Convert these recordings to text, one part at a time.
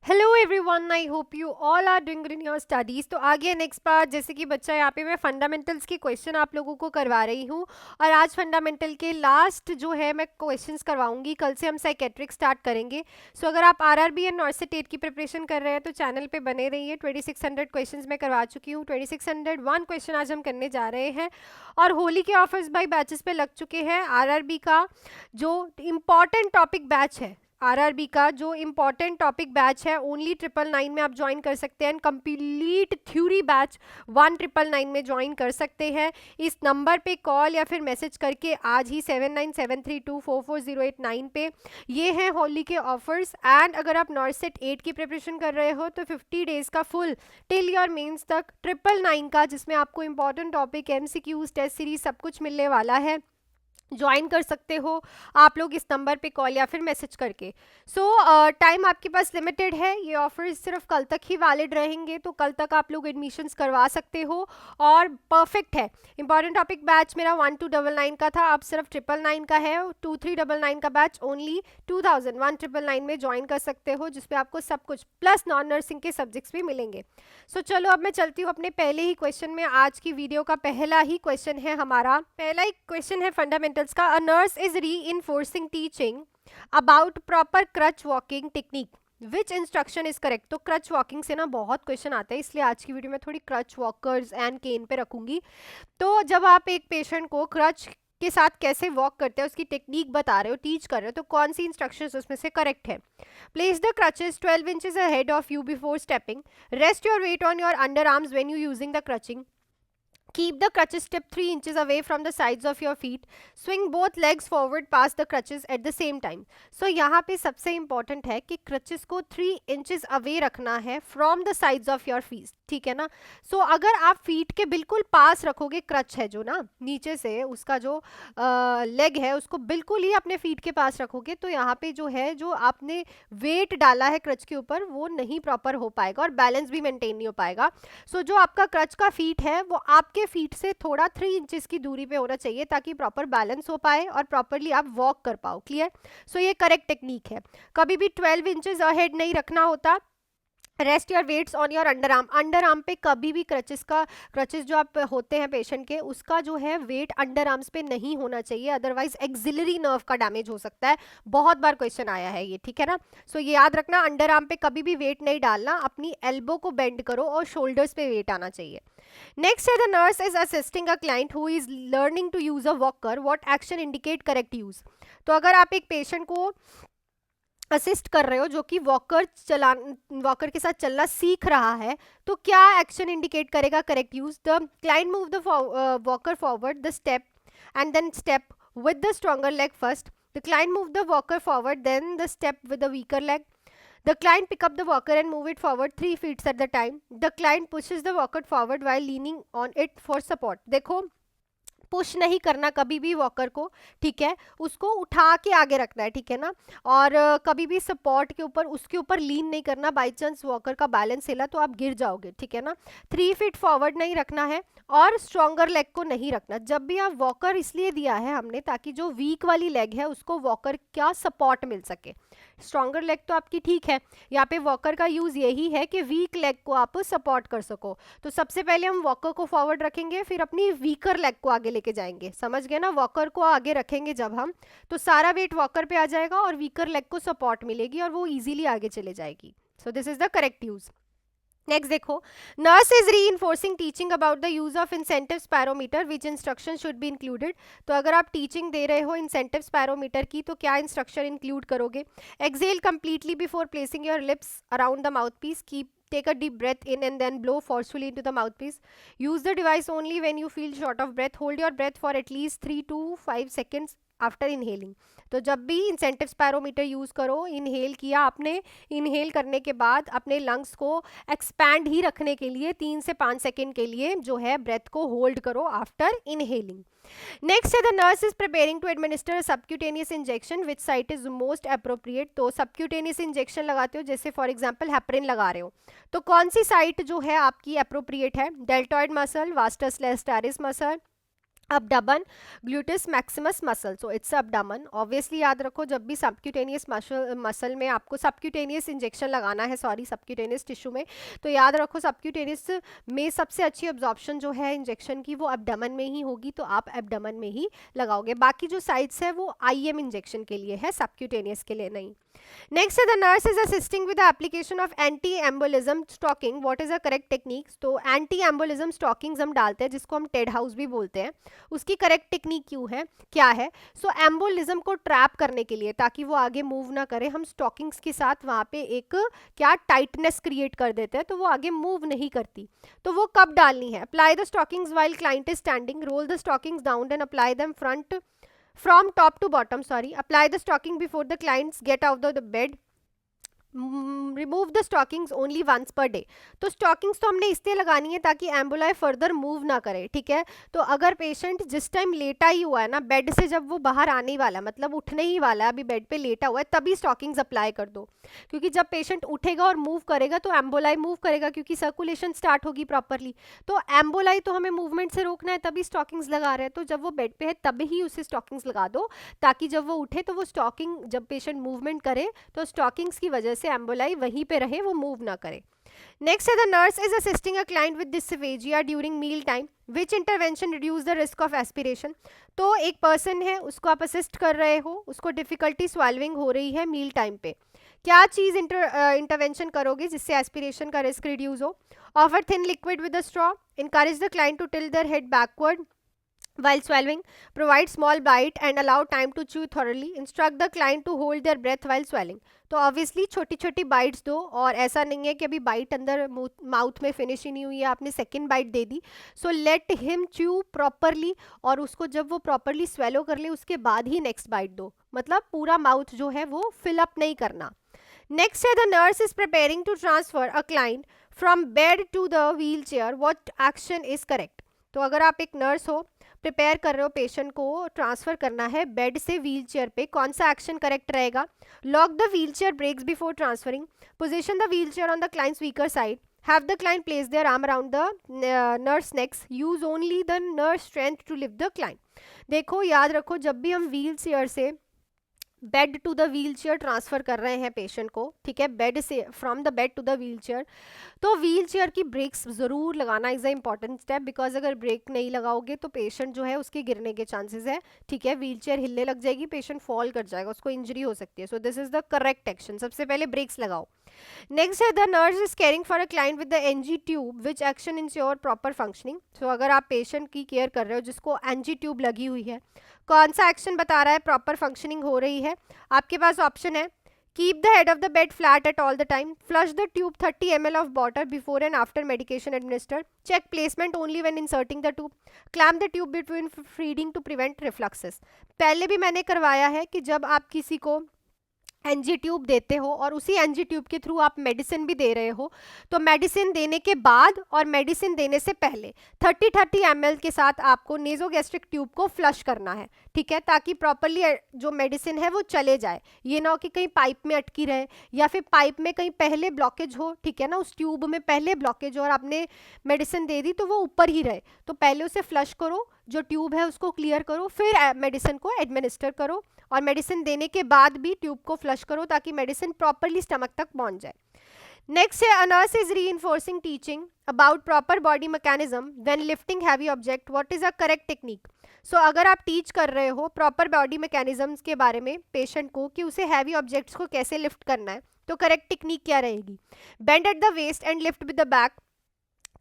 Hello everyone, I hope you all are doing good in your studies. तो आगे next बार जैसे कि बच्चा यहाँ पे मैं फंडामेंटल्स के क्वेश्चन आप लोगों को करवा रही हूँ। और आज फंडामेंटल के लास्ट जो है मैं क्वेश्चंस करवाऊंगी। कल से हम साइकेट्रिक स्टार्ट करेंगे। सो अगर आप आरआरबी एंड नॉर्थ टेट की प्रिपरेशन कर रहे हैं तो चैनल पे बने रहिए। 2600 क्वेश्चन मैं करवा चुकी हूँ। 2601 क्वेश्चन आज हम करने जा रहे हैं। और होली के ऑफर्स बाई बैचेस पे लग चुके हैं। आरआरबी का जो इम्पॉर्टेंट टॉपिक बैच है, आरआरबी का जो इम्पॉर्टेंट टॉपिक बैच है, ओनली 999 में आप ज्वाइन कर सकते हैं। कंप्लीट थ्योरी बैच 1999 में ज्वाइन कर सकते हैं। इस नंबर पे कॉल या फिर मैसेज करके आज ही 7973244089 पे। ये है होली के ऑफर्स। एंड अगर आप नॉर्थ सेट 8 की प्रिपरेशन कर रहे हो तो 50 डेज का फुल टिल योर मेंस तक 999 का, जिसमें आपको important topic, MCQs, test series सब कुछ मिलने वाला है, ज्वाइन कर सकते हो आप लोग इस नंबर पे कॉल या फिर मैसेज करके। सो टाइम आपके पास लिमिटेड है। ये ऑफर्स सिर्फ कल तक ही वैलिड रहेंगे, तो कल तक आप लोग एडमिशन्स करवा सकते हो। और परफेक्ट है। इंपॉर्टेंट टॉपिक बैच मेरा 1299 का था, अब सिर्फ 999 का है। 2399 का बैच ओनली 2199 में ज्वाइन कर सकते हो, जिसपे आपको सब कुछ प्लस नॉन नर्सिंग के सब्जेक्ट्स भी मिलेंगे। सो चलो अब मैं चलती हूँ अपने पहले ही क्वेश्चन में। आज की वीडियो का पहला ही क्वेश्चन है, हमारा पहला ही क्वेश्चन है फंडामेंटल्स का। अ nurse is reinforcing teaching about proper crutch walking technique, which instruction is correct. तो क्रच वॉकिंग से ना बहुत क्वेश्चन आते हैं, इसलिए आज की वीडियो में थोड़ी क्रच वॉकर्स एंड केन पे रखूंगी। तो जब आप एक पेशेंट को क्रच के साथ कैसे वॉक करते हैं उसकी टेक्निक बता रहे हो, टीच कर रहे हो, तो कौन सी इंस्ट्रक्शंस उसमें से करेक्ट है। Place the crutches 12 inches ahead of you before stepping. Rest your weight on your underarms when you using the crutching. Keep the crutches tipped 3 inches away from the sides of your feet. Swing both legs forward past the crutches at the same time. So यहाँ पे सबसे important है कि crutches को 3 inches away रखना है from the sides of your feet, ठीक है ना। अगर आप फीट के बिल्कुल पास रखोगे, क्रच है जो ना नीचे से उसका जो लेग है उसको बिल्कुल ही अपने फीट के पास रखोगे, तो यहाँ पे जो है जो आपने वेट डाला है क्रच के ऊपर वो नहीं प्रॉपर हो पाएगा और बैलेंस भी मेंटेन नहीं हो पाएगा। जो आपका क्रच का फीट है वो आपके फीट से थोड़ा 3 इंचेस की दूरी पे होना चाहिए, ताकि प्रॉपर बैलेंस हो पाए और प्रॉपरली आप वॉक कर पाओ। क्लियर। ये करेक्ट टेक्निक है। कभी भी 12 इंचेस अहेड नहीं रखना होता। Rest your weights on your underarm. Underarm पे कभी भी क्रचेस जो आप होते हैं पेशेंट के, उसका जो है वेट अंडर आर्म्स पे नहीं होना चाहिए, अदरवाइज एक्सिलरी नर्व का डैमेज हो सकता है। बहुत बार क्वेश्चन आया है ये, ठीक है ना। ये याद रखना, अंडर आर्म पे कभी भी वेट नहीं डालना, अपनी एल्बो को बेंड करो और शोल्डर्स पे वेट आना चाहिए। नेक्स्ट है, the nurse is assisting a client who is learning to use a walker, what action indicate correct use. तो अगर आप एक पेशेंट को असिस्ट कर रहे हो जो कि वॉकर के साथ चलना सीख रहा है, तो क्या एक्शन इंडिकेट करेगा correct use. The client move the walker forward the step and then step with the stronger leg first. The client move the walker forward then the step with the weaker leg. The client pick up the walker and move it forward 3 feet at the time. The client pushes the walker forward while leaning on it for support. देखो, push नहीं करना कभी भी walker को, ठीक है, उसको उठा के आगे रखना है, ठीक है ना। और कभी भी सपोर्ट के ऊपर उसके ऊपर लीन नहीं करना, बाई चांस वॉकर का बैलेंस हिला तो आप गिर जाओगे, ठीक है ना। 3 फीट फॉरवर्ड नहीं रखना है और स्ट्रॉन्गर लेग को नहीं रखना। जब भी आप वॉकर इसलिए दिया है हमने ताकि जो वीक वाली लेग है उसको वॉकर का सपोर्ट मिल सके। स्ट्रॉन्गर लेग तो आपकी ठीक है, यहाँ पे वॉकर का यूज यही है कि वीक लेग को आप सपोर्ट कर सको। तो सबसे पहले हम वॉकर को फॉरवर्ड रखेंगे, फिर अपनी वीकर लेग को आगे लेके जाएंगे, समझ गए ना। वॉकर को आगे रखेंगे जब हम, तो सारा वेट वॉकर पे आ जाएगा और वीकर लेग को सपोर्ट मिलेगी और वो इजीली आगे चले जाएगी। So this is the correct use. Next देखो, nurse is reinforcing teaching about the use of incentive spirometer, which instruction should be included. तो अगर आप टीचिंग दे रहे हो इंसेंटिव स्पैरोमीटर की, तो क्या इंस्ट्रक्शन इंक्लूड करोगे। Exhale completely before placing your lips around the mouthpiece. Keep Take a deep breath in and then blow forcefully into the mouthpiece. Use the device only when you feel short of breath. Hold your breath for at least 3 to 5 seconds after inhaling. तो जब भी incentive spirometer use करो, inhale किया आपने, inhale करने के बाद अपने लंग्स को एक्सपैंड ही रखने के लिए 3 से 5 सेकेंड के लिए जो है ब्रेथ को होल्ड करो आफ्टर इनहेलिंग। नेक्स्ट है, the nurse is preparing to administer subcutaneous injection, which site is most appropriate. तो सबक्यूटेनियस इंजेक्शन लगाते हो, जैसे फॉर एग्जांपल हेपरिन लगा रहे हो, तो कौन सी साइट जो है आपकी अप्रोप्रिएट है। Deltoid muscle, vastus lateralis muscle, abdomen, gluteus maximus muscle, so it's abdomen. Obviously याद रखो जब भी सबक्यूटेनियस मसल में आपको सबक्यूटेनियस इंजेक्शन लगाना है, सॉरी सबक्यूटेनियस टिश्यू में, तो याद रखो सबक्यूटेनियस में सबसे अच्छी एब्जॉर्प्शन जो है इंजेक्शन की वो एब्डोमेन में ही होगी, तो आप एब्डोमेन में ही लगाओगे। बाकी जो साइड्स है वो आईएम इंजेक्शन के लिए है, सबक्यूटेनियस के लिए नहीं। Next, the nurse is assisting with the application of anti-embolism stocking. What is the correct technique? तो anti-embolism stockings हम डालते हैं जिसको हम टेड हाउस भी बोलते हैं। उसकी करेक्ट टेक्निक क्यों है, क्या है? सो एम्बोलिज्म को ट्रैप करने के लिए, ताकि वो आगे मूव ना करे, हम स्टॉकिंग्स के साथ वहाँ पे एक क्या टाइटनेस क्रिएट कर देते हैं, तो वो आगे मूव नहीं करती। तो वो कब डालनी है? Apply the stockings while client is standing, roll the stockings down and apply them from top to bottom, sorry. Apply the stocking before the clients get out of the bed. Remove the stockings only once per day. तो stockings तो हमने इसलिए लगानी है ताकि एम्बुलाई further move ना करे, ठीक है। तो अगर पेशेंट जिस टाइम लेटा ही हुआ है ना बेड से, जब वो बाहर आने ही वाला है, मतलब उठने ही वाला है, अभी बेड पे लेटा हुआ है, तभी स्टॉकिंग्स अप्लाई कर दो। क्योंकि जब पेशेंट उठेगा और मूव करेगा तो एम्बुलाई मूव करेगा, क्योंकि सर्कुलेशन स्टार्ट होगी प्रॉपरली। तो एम्बुलाई तो हमें मूवमेंट से रोकना है, तभी स्टॉकिंग्स लगा रहे हैं। तो जब वो बेड पे है तभी ही उसे स्टॉकिंग्स लगा दो, ताकि जब वो उठे तो वो स्टॉकिंग, जब पेशेंट मूवमेंट करे तो स्टॉकिंग्स की वजह से एम्बुलाई वहीं पे रहे, वो मूव ना करे। नेक्स्ट है the nurse is assisting a client with dysphagia during meal time, which intervention reduce the risk of aspiration. तो एक पर्सन है, उसको आप असिस्ट कर रहे हो, उसको डिफिकल्टी स्वाल्विंग हो रही है मील टाइम पे, क्या चीज इंटरवेंशन करोगे जिससे एस्पिरेशन का रिस्क रिड्यूस हो? Offer thin liquid with a straw, encourage the client to tilt their head backward while swallowing, provide small bite and allow time to chew thoroughly, instruct the client to hold their breath while swallowing। तो obviously छोटी छोटी bytes दो, और ऐसा नहीं है कि अभी बाइट अंदर माउथ में फिनिश ही नहीं हुई है, आपने सेकंड बाइट दे दी। So let him chew properly, और उसको जब वो प्रॉपरली स्वेलो कर ले उसके बाद ही नेक्स्ट बाइट दो, मतलब पूरा माउथ जो है वो फिल अप नहीं करना। नेक्स्ट है the nurse is preparing to transfer a client from bed to the wheelchair, what action is correct? तो अगर आप एक नर्स हो, प्रिपेयर कर रहे हो पेशेंट को ट्रांसफर करना है बेड से व्हील चेयर पे, कौन सा एक्शन करेक्ट रहेगा? Lock the wheelchair brakes before transferring, position the wheelchair on the client's weaker side, have the client place their arm around the nurse necks, use only the nurse strength to lift the client. देखो याद रखो, जब भी हम wheelchair से bed to the wheelchair transfer कर रहे हैं पेशेंट को, ठीक है, बेड से from the bed to the wheel chair, तो व्हील चेयर की ब्रेक्स ज़रूर लगाना is a important step, because अगर ब्रेक नहीं लगाओगे तो पेशेंट जो है उसके गिरने के चांसेस है, ठीक है, व्हील चेयर हिलने लग जाएगी, पेशेंट फॉल कर जाएगा, उसको इंजरी हो सकती है। So this is the correct action, सबसे पहले ब्रेक्स लगाओ। नेक्स्ट है the nurse is caring for a client with the NG tube, which action ensure proper functioning. So अगर आप पेशेंट की केयर कर रहे हो जिसको एनजी ट्यूब लगी हुई है, कौन सा एक्शन बता रहा है प्रॉपर फंक्शनिंग हो रही है? आपके पास ऑप्शन है, keep the head of the bed flat at all the time, flush the tube 30 ml of water before and after medication administered, check placement only when inserting the tube, clamp the tube between feeding to prevent refluxes। पहले भी मैंने करवाया है कि जब आप किसी को एनजी ट्यूब देते हो और उसी एनजी ट्यूब के थ्रू आप मेडिसिन भी दे रहे हो, तो मेडिसिन देने के बाद और मेडिसिन देने से पहले 30 ml के साथ आपको नेजोगैस्ट्रिक ट्यूब को फ्लश करना है, ठीक है, ताकि प्रॉपरली जो मेडिसिन है वो चले जाए। ये ना हो कि कहीं पाइप में अटकी रहे, या फिर पाइप में कहीं पहले ब्लॉकेज हो, ठीक है ना, उस ट्यूब में पहले ब्लॉकेज हो और आपने मेडिसिन दे दी तो वो ऊपर ही रहे। तो पहले उसे फ्लश करो, जो ट्यूब है उसको क्लियर करो, फिर मेडिसिन को एडमिनिस्टर करो, और मेडिसिन देने के बाद भी ट्यूब को फ्लश करो ताकि मेडिसिन प्रॉपरली स्टमक तक पहुंच जाए। नेक्स्ट है, a nurse is reinforcing teaching about proper body mechanism when lifting heavy object, what is a correct technique? So अगर आप टीच कर रहे हो प्रॉपर बॉडी मैकेनिज्म्स के बारे में पेशेंट को कि उसे हैवी ऑब्जेक्ट्स को कैसे लिफ्ट करना है, तो करेक्ट टेक्निक क्या रहेगी? Bend at the waist and lift with the back,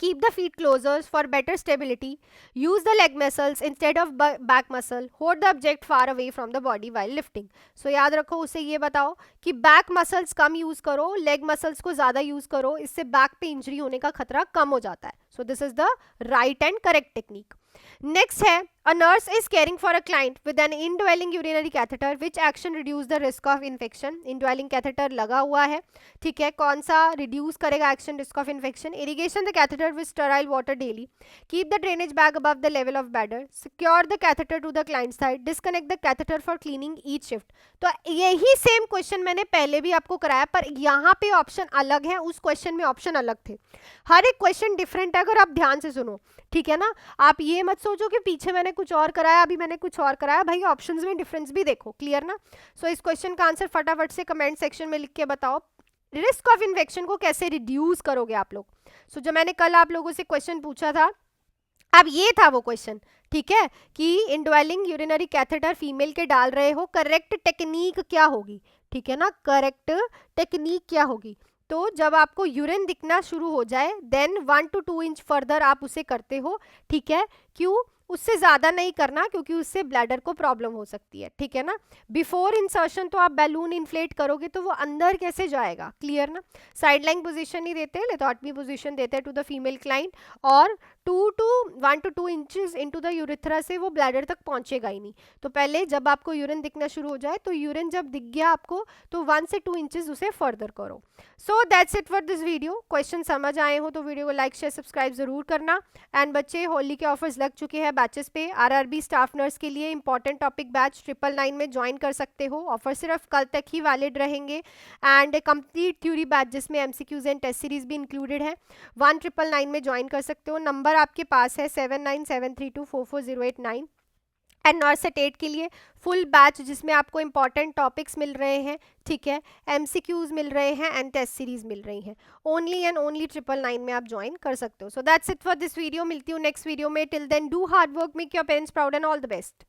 keep the feet closer for better stability, use the leg muscles instead of back muscle, hold the object far away from the body while lifting। so याद रखो, उसे ये बताओ कि back muscles कम use करो, leg muscles को ज्यादा use करो, इससे बैक पे इंजरी होने का खतरा कम हो जाता है। So this is the right and correct technique. Next है, a nurse is caring for a client with an indwelling urinary catheter, which action reduce the risk of infection? indwelling catheter लगा हुआ है, ठीक है, कौन सा reduce करेगा action risk of infection? irrigation the catheter with sterile water daily, keep the drainage bag above the level of bladder, secure the catheter to the client side, disconnect the catheter for cleaning each shift। तो यही same question मैंने पहले भी आपको कराया, पर यहाँ पे ऑप्शन अलग है, उस क्वेश्चन में ऑप्शन अलग थे। हर एक क्वेश्चन डिफरेंट है, अगर आप ध्यान से सुनो, ठीक है ना। आप ये मत सोचो कि पीछे मैंने कुछ और कराया, अभी मैंने कुछ और कराया, भाई ऑप्शंस में डिफरेंस भी देखो, क्लियर ना। सो इस क्वेश्चन का आंसर फटाफट से कमेंट सेक्शन में लिख के बताओ। रिस्क ऑफ इन्फेक्शन को कैसे रिड्यूस करोगे आप लोग। सो जो मैंने कल आप लोगों से क्वेश्चन पूछा था, अब ये था वो क्वेश्चन, ठीक है, कि इंडवेलिंग यूरिनरी कैथेटर फीमेल के डाल रहे हो, करेक्ट टेक्निक क्या होगी, ठीक है ना, करेक्ट टेक्निक क्या होगी। तो जब आपको यूरिन दिखना शुरू हो जाए देन 1 to 2 इंच फर्दर आप उसे करते हो, ठीक है। क्यों, उससे ज़्यादा नहीं करना क्योंकि उससे ब्लैडर को प्रॉब्लम हो सकती है, ठीक है ना। बिफोर इंसर्शन तो आप बैलून इन्फ्लेट करोगे तो वो अंदर कैसे जाएगा, क्लियर ना। साइडलाइन पोजीशन नहीं देते, लेथोटमी पोजीशन देते हैं टू द फीमेल क्लाइंट, और 1 to 2 inches into the urethra से वो ब्लैडर तक पहुंचेगा ही नहीं। तो पहले जब आपको यूरिन दिखना शुरू हो जाए, तो यूरिन जब दिख गया आपको तो 1 से 2 इंचेस उसे फर्दर करो। सो that's it for this video. Question समझ आए हो तो वीडियो को लाइक शेयर सब्सक्राइब जरूर करना। एंड बच्चे, होली के ऑफर्स लग चुके हैं बैचेस पे। आरआरबी स्टाफ नर्स के लिए इंपॉर्टेंट टॉपिक बैच 999 में ज्वाइन कर सकते हो। ऑफर सिर्फ कल तक ही वैलिड रहेंगे। एंड कंप्लीट थ्योरी बैच जिसमें एमसीक्यूज एंड टेस्ट सीरीज भी इंक्लूडेड है, 1999 में ज्वाइन कर सकते हो। नंबर आपके पास है 7973244089। एंड नॉर्सेट 8 के लिए फुल बैच जिसमें आपको इंपॉर्टेंट टॉपिक्स मिल रहे हैं, ठीक है, एमसीक्यूज मिल रहे हैं एंड टेस्ट सीरीज मिल रही हैं, ओनली एंड ओनली 999 में आप ज्वाइन कर सकते हो। So that's it for this video. मिलती हूँ नेक्स्ट वीडियो में। Till then do hard work, make your parents proud and all the best.